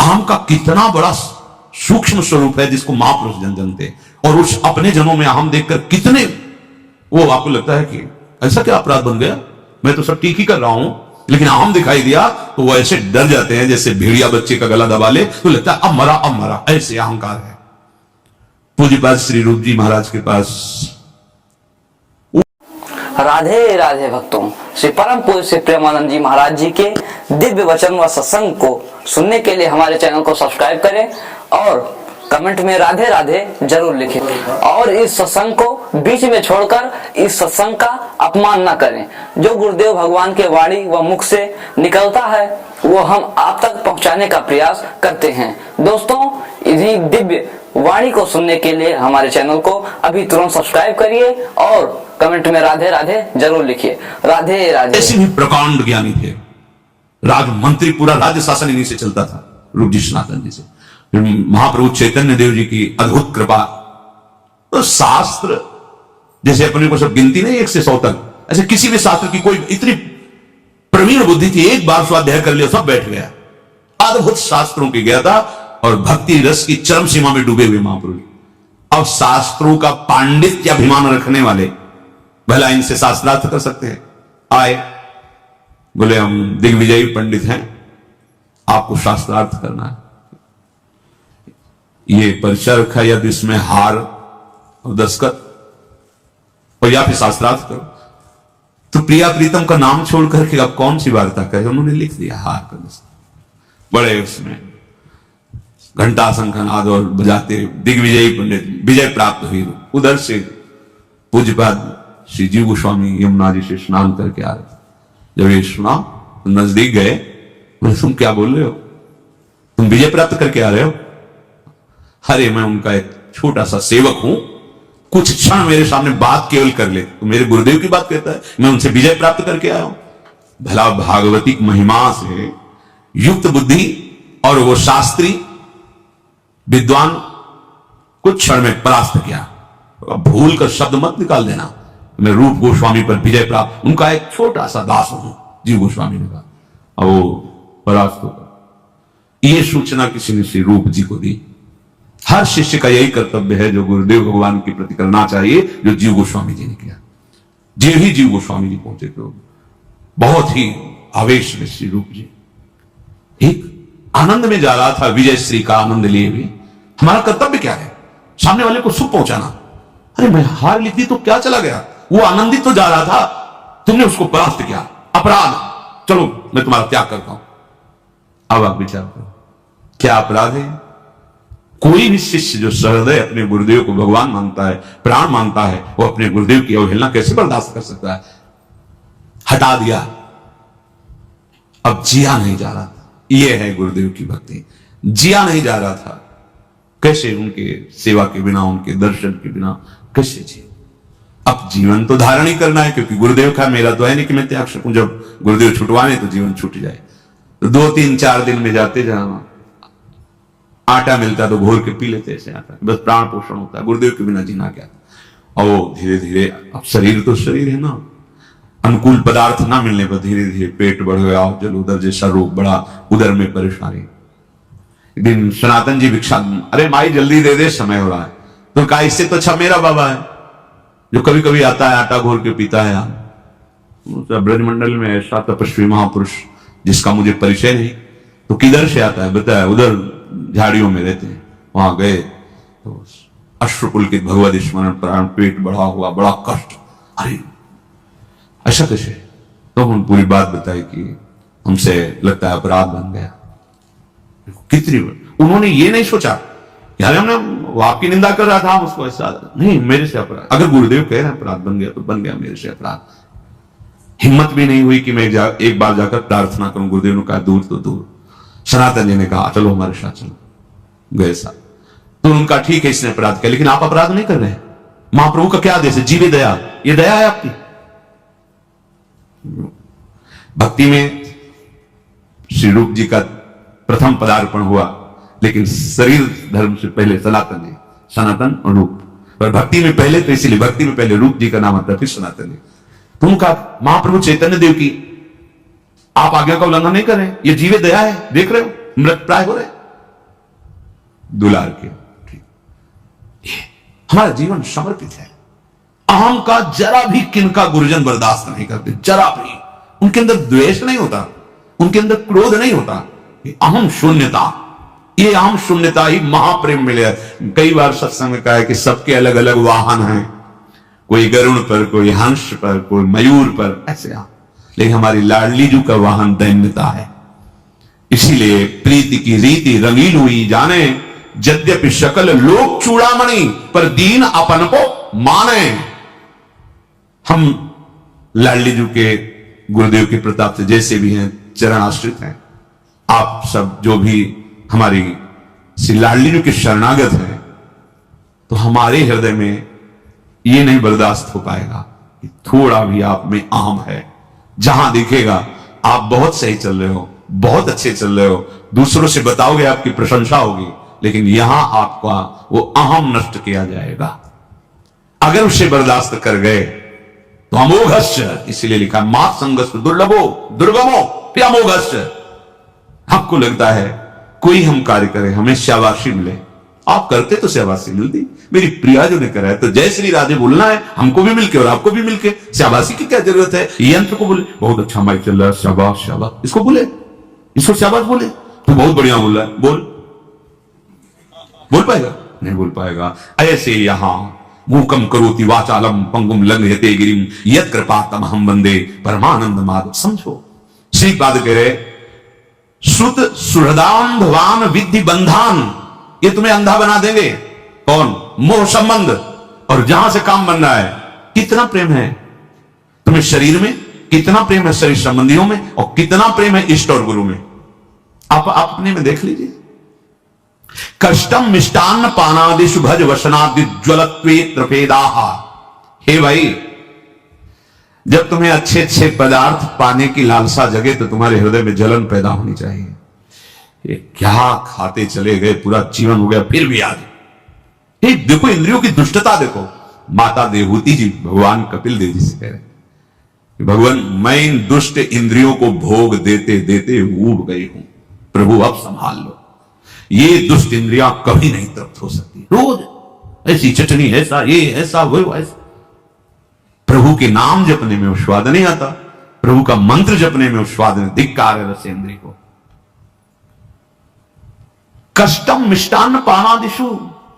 अहम का कितना बड़ा सूक्ष्म स्वरूप है जिसको महापुरुष जन जानते, और उस अपने जनों में अहम देखकर कितने, वो आपको लगता है कि ऐसा क्या अपराध बन गया, मैं तो सब ठीक ही कर रहा हूं, लेकिन अहम दिखाई दिया तो वो ऐसे डर जाते हैं जैसे भेड़िया बच्चे का गला दबा ले, तो लगता है अब मरा, ऐसे अहंकार है। पूज्यपाद श्री रूप जी महाराज के पास राधे राधे भक्तों, श्री परम पूज्य श्री प्रेमानंद जी महाराज जी के दिव्य वचन व सत्संग को सुनने के लिए हमारे चैनल को सब्सक्राइब करें और कमेंट में राधे राधे जरूर लिखें, और इस सत्संग को बीच में छोड़कर इस सत्संग का अपमान न करें। जो गुरुदेव भगवान के वाणी व मुख से निकलता है वो हम आप तक पहुंचाने का प्रयास करते हैं। दोस्तों, इन्हीं दिव्य वाणी को सुनने के लिए हमारे चैनल को अभी तुरंत सब्सक्राइब करिए और कमेंट में राधे राधे जरूर लिखिए। राधे राधे। ऐसे भी प्रकांड ज्ञानी थे, राजमंत्री, पूरा राज्य शासन इन्हीं से चलता था, रूप जी सनातन जी से। महाप्रभु चैतन्य देव जी की अद्भुत कृपा, तो शास्त्र जैसे अपने को सब गिनती नहीं 1 से 100 तक, ऐसे किसी भी शास्त्र की कोई इतनी प्रवीण बुद्धि थी, एक बार स्वाध्याय कर लिया सब बैठ गया। अद्भुत शास्त्रों की ज्ञाता और भक्ति रस की चरम सीमा में डूबे हुए महापुरुष। अब शास्त्रों का पांडित्य अभिमान रखने वाले भला इनसे शास्त्रार्थ कर सकते हैं? आए, बोले हम दिग्विजयी पंडित हैं, आपको शास्त्रार्थ करना है। ये परिचय रखा, यदि इसमें हार और दस्तखत और या फिर शास्त्रार्थ करो, तो प्रिया प्रीतम का नाम छोड़ करके अब कौन सी वार्ता करे। उन्होंने लिख दिया हार का दस्तखत, बड़े उसमें घंटा शंखनाद और बजाते दिग्विजयी पंडित विजय प्राप्त हुई। उधर से पूज्यपाद श्री जीव गोस्वामी यमुना जी से स्नान करके आ रहे, जब ये सुना तो नजदीक गए, बोले तुम क्या बोल रहे हो, तुम विजय प्राप्त करके आ रहे हो? अरे मैं उनका एक छोटा सा सेवक हूं, कुछ क्षण मेरे सामने बात केवल कर ले, तो मेरे गुरुदेव की बात कहता है, मैं उनसे विजय प्राप्त करके आया हूं। भला भागवतिक महिमा से युक्त बुद्धि और वो शास्त्री विद्वान कुछ क्षण में परास्त किया। भूल कर शब्द मत निकाल देना, मैं रूप गोस्वामी पर विजय प्राप्त, उनका एक छोटा सा दास हूं, जीव गोस्वामी ने कहा, और वो परास्त होगा। ये सूचना किसी ने श्री रूप जी को दी। हर शिष्य का यही कर्तव्य है जो गुरुदेव भगवान के प्रति करना चाहिए, जो जीव गोस्वामी जी ने किया। जो ही जीव गोस्वामी जी पहुंचे तो बहुत ही आवेश में श्री रूप जी एक आनंद में जा रहा था, विजय श्री का आनंद लिए हुए। हमारा कर्तव्य क्या है? सामने वाले को सुख पहुंचाना। अरे मैं हार लिख दी तो क्या चला गया, वो आनंदित तो जा रहा था, तुमने उसको परास्त किया, अपराध, चलो मैं तुम्हारा त्याग करता हूं। अब आप विचार करो क्या अपराध है? कोई भी शिष्य जो सहृदय अपने गुरुदेव को भगवान मानता है, प्राण मानता है, वो अपने गुरुदेव की अवहेलना कैसे बर्दाश्त कर सकता है? हटा दिया, अब जिया नहीं जा रहा था। यह है गुरुदेव की भक्ति, जिया नहीं जा रहा था। कैसे उनके सेवा के बिना, उनके दर्शन के बिना कैसे जिए? अब जीवन तो धारण ही करना है, क्योंकि गुरुदेव का मेरा तो है नहीं कि मैं त्याग सकूं। जब गुरुदेव छुटवाने तो जीवन छूट जाए। तो 2-3-4 दिन में जाते, जहां आटा मिलता तो घोर के पी लेते, ऐसे आता बस प्राण पोषण होता है। गुरुदेव के बिना जीना क्या? और वो धीरे धीरे, अब शरीर तो शरीर है ना, अनुकूल पदार्थ ना मिलने पर धीरे धीरे पेट बढ़ गया, जल उदर जैसा रोग बढ़ा, उदर में परेशानी। एक दिन सनातन जी भिक्षा, अरे माई जल्दी दे दे, समय हो रहा है। तो कहा इससे तो अच्छा मेरा बाबा है जो कभी कभी आता है, आटा घोर के पीता है। ब्रजमंडल में ऐसा तपस्वी महापुरुष जिसका मुझे परिचय नहीं, तो किधर से आता है बताया, उधर झाड़ियों में रहते हैं। वहां गए तो अश्रुपुलकित भगवत स्मरण प्राण, पेट बढ़ा हुआ, बड़ा कष्ट। अरे ऐसा कैसे? तो हम पूरी बात बताई कि हमसे लगता है अपराध बन गया। कितनी उन्होंने ये नहीं सोचा यार हमने आपकी निंदा कर रहा था, हम उसको ऐसा नहीं, मेरे से अपराध। अगर गुरुदेव कह रहे हैं अपराध बन गया तो बन गया मेरे से अपराध। हिम्मत भी नहीं हुई कि मैं एक बार जाकर प्रार्थना करूं। गुरुदेव ने कहा दूर तो दूर। सनातन जी ने कहा चलो हमारे साथ चलो, गए साथ। तो उनका ठीक है इसने अपराध किया, लेकिन आप अपराध नहीं कर रहे हैं। महाप्रभु का क्या आदेश है? जीवे दया, ये दया है आपकी। भक्ति में श्री रूप जी का प्रथम पदार्पण हुआ, लेकिन शरीर धर्म से पहले सनातन जी, सनातन और रूप। पर भक्ति में पहले, तो इसीलिए भक्ति में पहले रूप जी का नाम आता है, फिर सनातन जी। तो उनका महाप्रभु चैतन्य देव की आप आज्ञा का उल्लंघन नहीं कर रहे, ये जीवे दया है, देख रहे हो मृत प्राय हो रहे। दुलार के। ये हमारा जीवन समर्पित है। अहम का जरा भी किनका गुरुजन बर्दाश्त नहीं करते, जरा भी। उनके अंदर द्वेष नहीं होता, उनके अंदर क्रोध नहीं होता। ये अहम शून्यता, ये अहम शून्यता ही महाप्रेम मिले। कई बार सत्संग में कहा है कि सबके अलग अलग वाहन हैं, कोई गरुड़ पर, कोई हंस पर, कोई मयूर पर, ऐसे। लेकिन हमारी लाडली जू का वाहन दैन्यता है। इसीलिए प्रीति की रीति रंगीन हुई जाने, यद्यपि शकल लोक चूड़ामणि, पर दीन अपन को माने। हम लाडली जू के गुरुदेव के प्रताप से जैसे भी हैं, चरण आश्रित हैं। आप सब जो भी हमारी श्री लाडली जू के शरणागत हैं, तो हमारे हृदय में ये नहीं बर्दाश्त हो पाएगा कि थोड़ा भी आप में अहम है। जहां दिखेगा आप बहुत सही चल रहे हो, बहुत अच्छे चल रहे हो, दूसरों से बताओगे, आपकी प्रशंसा होगी, लेकिन यहां आपका वो अहम नष्ट किया जाएगा। अगर उसे बर्दाश्त कर गए तो अमोघश्च, इसलिए लिखा मात संगस्व दुर्लभो दुर्गमो अमोघश्च। आपको लगता है कोई हम कार्य करे हमें शाबाशी मिले, आप करते तो शाबाशी मिलती। मेरी प्रिया जो ने करा है, तो जय श्री राधे बोलना है हमको भी मिलके और आपको भी मिलके। शाबाशी की क्या जरूरत है? यंत्र को बोले बहुत अच्छा माइक चल रहा है, शाबाश शाबाश, इसको बोले, इसको शाबाश बोले, तो बहुत बढ़िया बोल रहा है, बोल पाएगा? नहीं बोल पाएगा। ऐसे यहां मूकम करोति वाचालम पंगुम लंघयते गिरिम यत् कृपातम हम वंदे परमानंद माधव। समझो, श्रीपाद कह रहे श्रुत सुहृदांधवान विद्धि बंधान, ये तुम्हें अंधा बना देंगे। कौन? मोह संबंध। और जहां से काम बन रहा है, कितना प्रेम है तुम्हें शरीर में, कितना प्रेम है शरीर संबंधियों में, और कितना प्रेम है इष्ट और गुरु में। आप अपने में देख लीजिए। कष्टम मिष्टान्न पानादिषु भज वसनादि ज्वलत्वे त्रपेदाहा। हे भाई, जब तुम्हें अच्छे अच्छे पदार्थ पाने की लालसा जगे तो तुम्हारे हृदय में जलन पैदा होनी चाहिए। ये क्या खाते चले गए, पूरा जीवन हो गया, फिर भी आज ये देखो, इंद्रियों की दुष्टता देखो। माता देवहूति जी भगवान कपिल देव जी से कह रहे, भगवान मैं इन दुष्ट इंद्रियों को भोग देते देते ऊब गई हूं, प्रभु अब संभाल लो। ये दुष्ट इंद्रियां कभी नहीं तृप्त हो सकती। रोज ऐसी चटनी, ऐसा ये, ऐसा वो, ऐसा। प्रभु के नाम जपने में वो स्वाद नहीं आता, प्रभु का मंत्र जपने में वो स्वाद नहीं। धिक्कार है रसेंद्रिय को। कष्टम मिष्टान्न पानादिषु,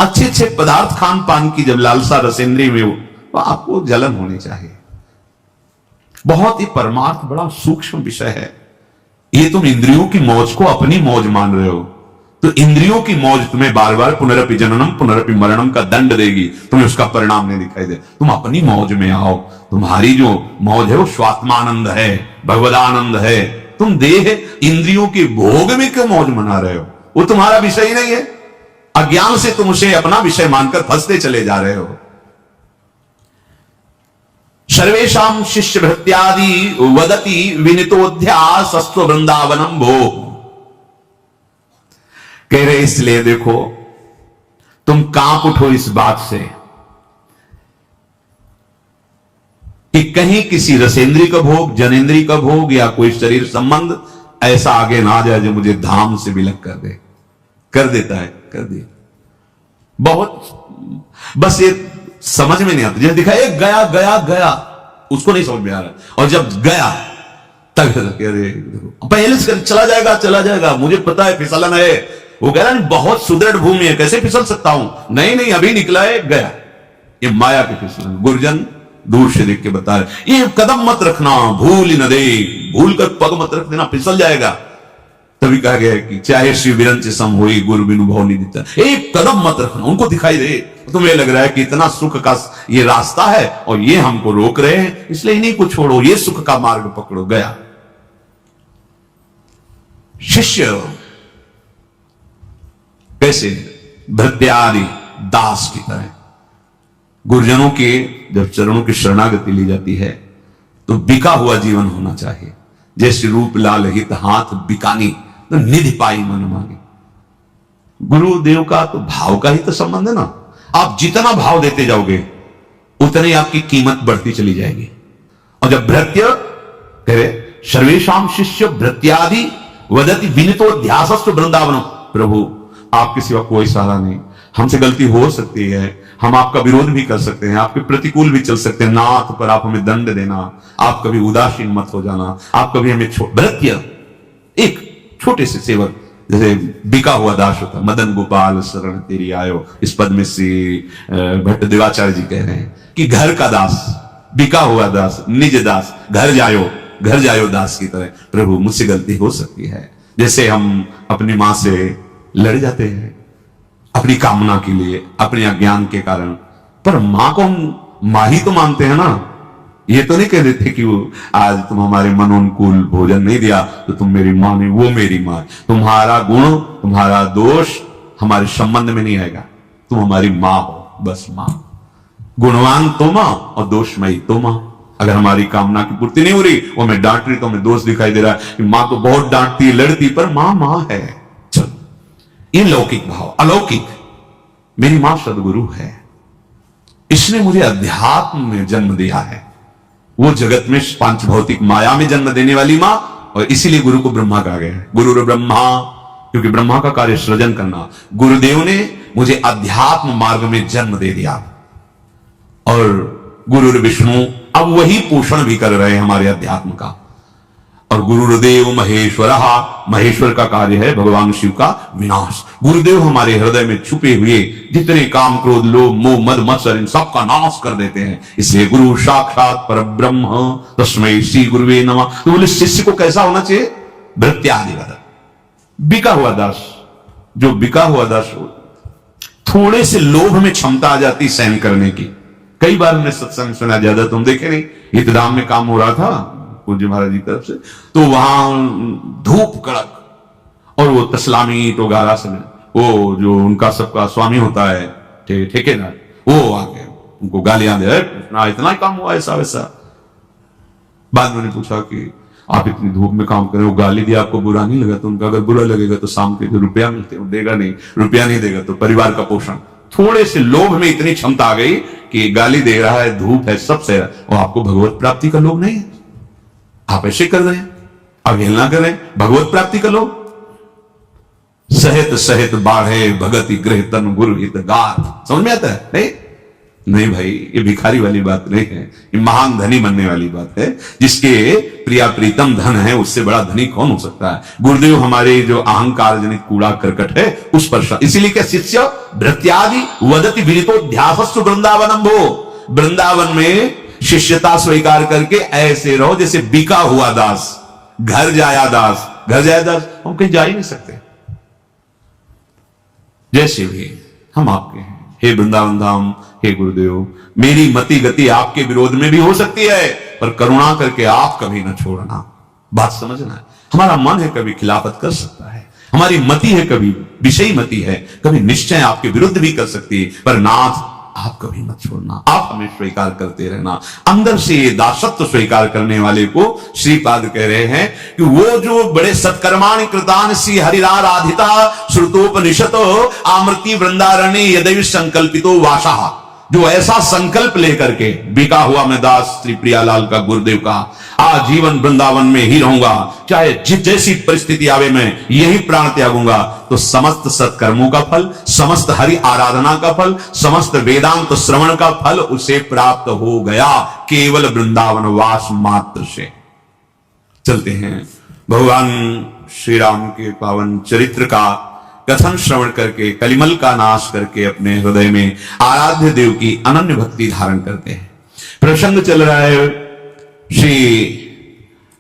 अच्छे अच्छे पदार्थ खान पान की जब लालसा रसेंद्रिय में हो, तो आपको जलन होनी चाहिए। बहुत ही परमार्थ बड़ा सूक्ष्म विषय है। ये तुम इंद्रियों की मौज को अपनी मौज मान रहे हो, तो इंद्रियों की मौज तुम्हें बार बार पुनरपि जननम पुनरपि मरणम का दंड देगी, तुम्हें उसका परिणाम नहीं दिखाई दे। तुम अपनी मौज में आओ। तुम्हारी जो मौज है वो स्वात्मानंद है, भगवदानंद है। तुम देह इंद्रियों के भोग में क्यों मौज मना रहे हो? वो तुम्हारा विषय ही नहीं है। अज्ञान से तुम उसे अपना विषय मानकर फंसते चले जा रहे हो। सर्वेशाम शिष्य भृत्यादि वदति विनितोध्यास अस्त्व वृंदावनम भो। कह रहे इसलिए देखो, तुम कांप उठो इस बात से कि कहीं किसी रसेंद्री का भोग, जनेन्द्री का भोग या कोई शरीर संबंध ऐसा आगे ना आ जाए जो मुझे धाम से विलग कर दे। कर देता है, कर दिया। बहुत बस ये समझ में नहीं आता। जैसे दिखा एक गया गया गया, उसको नहीं समझ में आ रहा, और जब गया तब पहले से चला जाएगा चला जाएगा, मुझे पता है फिसलन है। वो कह रहा है बहुत सुदृढ़ भूमि है, कैसे फिसल सकता हूं? नहीं नहीं, अभी निकला है, गया। ये माया की फिसलन। गुरुजन दूर से देख के बता रहे, ये कदम मत रखना, भूल न दे, भूल कर पग मत रख देना, फिसल जाएगा। तभी कहा गया कि चाहे श्री विरंच सम होई गुरु बिनु भव नहीं देता। एक कदम मत रखना, उनको दिखाई दे। तुम्हें लग रहा है कि इतना सुख का ये रास्ता है और ये हमको रोक रहे हैं, इसलिए इन्हीं को छोड़ो, ये सुख का मार्ग पकड़ो। गया शिष्य कैसे? भृत्यादि दास की तरह। गुरुजनों के जब चरणों की शरणागति ली जाती है तो बिका हुआ जीवन होना चाहिए। जैसे रूप लाल हित हाथ बिकानी, तो निधि पाई मन मांगे। गुरुदेव का तो भाव का ही तो संबंध है ना। आप जितना भाव देते जाओगे उतनी आपकी कीमत बढ़ती चली जाएगी। और जब भृत्य कहे सर्वेशाम शिष्य भृत्यादि वदति विनितो ध्यासस्तु वृंदावन, प्रभु आपके सिवा कोई सहारा नहीं, हमसे गलती हो सकती है, हम आपका विरोध भी कर सकते हैं, आपके प्रतिकूल भी चल सकते हैं, नाथ पर आप हमें दंड देना, आप कभी उदासीन मत हो जाना, आप कभी हमें व्रत किया। एक छोटे से सेवक जैसे बिका हुआ दास होता, मदन गोपाल शरण तेरी आयो, इस पद में श्री भट्ट देवाचार्य जी कह रहे हैं कि घर का दास, बिका हुआ दास, निज दास, घर जायो दास की तरह। प्रभु मुझसे गलती हो सकती है, जैसे हम अपनी मां से लड़ जाते हैं अपनी कामना के लिए, अपने अज्ञान के कारण, पर मां को हम मां ही तो मानते हैं ना। ये तो नहीं कह देते कि वो आज तुम हमारे मनोनुकूल भोजन नहीं दिया तो तुम मेरी मां नहीं, वो मेरी मां। तुम्हारा गुण, तुम्हारा दोष हमारे संबंध में नहीं आएगा, तुम हमारी मां हो, बस मां। गुणवान तो मां और दोषमयी तो मां। अगर हमारी कामना की पूर्ति नहीं हो रही, वो मैं डांट रही तो हमें दोष दिखाई दे रहा है कि मां तो बहुत डांटती लड़ती, पर मां है। चलो, ये लौकिक भाव। अलौकिक, मेरी मां सदगुरु है, इसने मुझे अध्यात्म में जन्म दिया है। वो जगत में पांच भौतिक माया में जन्म देने वाली मां, और इसीलिए गुरु को ब्रह्मा कहा गया है। गुरु ब्रह्मा, क्योंकि ब्रह्मा का कार्य सृजन करना। गुरुदेव ने मुझे अध्यात्म मार्ग में जन्म दे दिया, और गुरु विष्णु अब वही पोषण भी कर रहे हैं हमारे अध्यात्म का। और गुरुदेव महेश्वर, महेश्वर का कार्य है भगवान शिव का विनाश। गुरुदेव हमारे हृदय में छुपे हुए जितने काम, क्रोध, लोभ, मोह, मद, मत्सर, इन सब का नाश कर देते हैं। इसलिए गुरु साक्षात परब्रह्म तस्मै श्री गुरुवे नमः। तो बोले शिष्य को कैसा होना चाहिए? भृत्यादिवत, बिका हुआ दास। जो बिका हुआ दास, थोड़े से लोभ में क्षमता आ जाती सहन करने की। कई बार हमने सत्संग सुना, ज्यादा तुम देखे नहीं, हितधाम में काम हो रहा था पूज्य महाराज जी की तरफ से, तो वहां धूप कड़क, और वो तस्लामी तो गारा समय, वो जो उनका सबका स्वामी होता है ठेकेदार, वो आके उनको गालियां दे, इतना ही काम हुआ ऐसा वैसा। बाद में उन्होंने पूछा कि आप इतनी धूप में काम करें, वो गाली दिया, आपको बुरा नहीं लगा? तो उनका अगर बुरा लगेगा तो शाम के जो रुपया मिलते हैं देगा नहीं, रुपया नहीं देगा तो परिवार का पोषण। थोड़े से लोभ में इतनी क्षमता आ गई कि गाली दे रहा है, धूप है, सब से, और आपको भगवत प्राप्ति का लोभ नहीं है, आप ऐसे कर रहे हैं, अवहेलना कर रहे हैं, भगवत प्राप्ति का लोभ। सहित सहित बाढ़े भगति गृह तन गुरु हित गात। समझ में आता है? नहीं नहीं भाई, ये भिखारी वाली बात नहीं है, ये महान धनी बनने वाली बात है। जिसके प्रिया प्रीतम धन है, उससे बड़ा धनी कौन हो सकता है? गुरुदेव हमारे जो अहंकार जनित कूड़ा करकट है उस पर, इसीलिए क्या शिष्य भृत्यादि वदति विदितोध्यासस्तु वृंदावनम भो। वृंदावन में शिष्यता स्वीकार करके ऐसे रहो जैसे बिका हुआ दास, घर जाया दास। घर जाया दास, हम कहीं जा ही नहीं सकते। जैसे भी हम आपके हैं, हे वृंदावन धाम, हे गुरुदेव, मेरी मति गति आपके विरोध में भी हो सकती है, पर करुणा करके आप कभी न छोड़ना। बात समझना है, हमारा मन है कभी खिलाफत कर सकता है, हमारी मति है कभी विषयी मति है, कभी निश्चय आपके विरुद्ध भी कर सकती है, पर नाथ आप कभी मत छोड़ना, आप हमें स्वीकार करते रहना। अंदर से ये दासत्व स्वीकार करने वाले को श्रीपाद कह रहे हैं कि वो जो बड़े सत्कर्माणि कृतानि श्री हरिराराधिता श्रुतोपनिषतो आमृति वृंदारण्य यदैव संकल्पितो वासः। जो ऐसा संकल्प लेकर के, बिका हुआ मैं दास श्री प्रियालाल का, गुरुदेव का, आजीवन वृंदावन में ही रहूंगा, चाहे जैसी परिस्थिति आवे मैं यही प्राण त्यागूंगा, तो समस्त सत्कर्मों का फल, समस्त हरि आराधना का फल, समस्त वेदांत श्रवण का फल उसे प्राप्त हो गया केवल वृंदावन वास मात्र से। चलते हैं भगवान श्री राम के पावन चरित्र का कथन श्रवण करके, कलिमल का नाश करके अपने हृदय में आराध्य देव की अनन्य भक्ति धारण करते हैं। प्रसंग चल रहा है श्री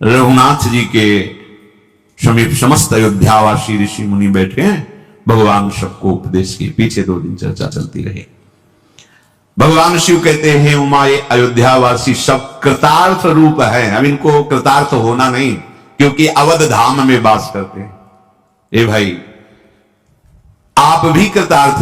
रघुनाथ जी के समीप समस्त अयोध्यावासी ऋषि मुनि बैठे हैं, भगवान सबको उपदेश के पीछे 2 दिन चर्चा चलती रही। भगवान शिव कहते हैं, उमा ये अयोध्यावासी सब कृतार्थ रूप है, अब इनको कृतार्थ होना नहीं, क्योंकि अवध धाम में वास करते हैं। ए भाई, आप भी कृतार्थ